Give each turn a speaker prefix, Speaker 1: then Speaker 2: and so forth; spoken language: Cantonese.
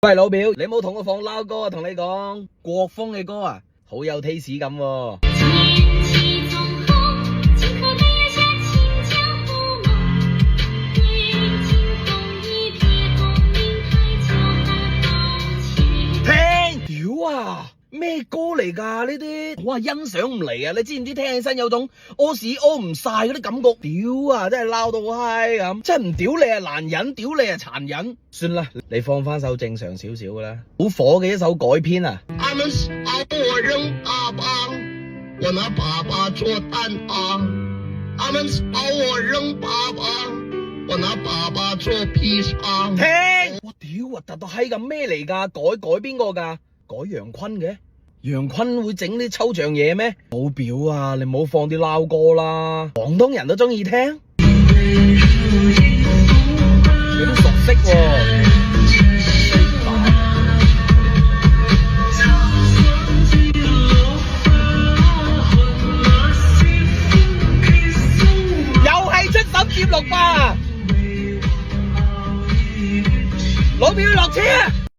Speaker 1: 喂，老表，你冇同我放撈歌啊，同你講國風嘅歌啊，好有 taste 咁喎。
Speaker 2: 天氣總好，今後沒有下清江湖夢，對鏡頭一瞥，功名牌就在眼前。
Speaker 1: 聽，屌啊！咩歌嚟㗎呢啲？哇，欣賞唔嚟啊！你知唔知聽起身有種屙屎屙唔晒嗰啲感覺？屌啊！真係撈到嗨咁，真係唔屌你啊難忍，屌你啊殘忍。算啦，你放翻首正常少少㗎啦。好火嘅一首改編啊！
Speaker 3: 他們笑我扔爸爸，我拿爸爸做蛋撻。他們笑我扔爸爸，我拿爸爸做披薩。
Speaker 1: 聽，我屌核突到閪咁，咩嚟㗎？改邊個㗎？改楊坤嘅？楊坤會整啲抽象嘢咩？老表啊，你唔好放啲撈歌啦，廣東人都中意聽，有啲熟悉喎。又係出手接龍吧，老表落車。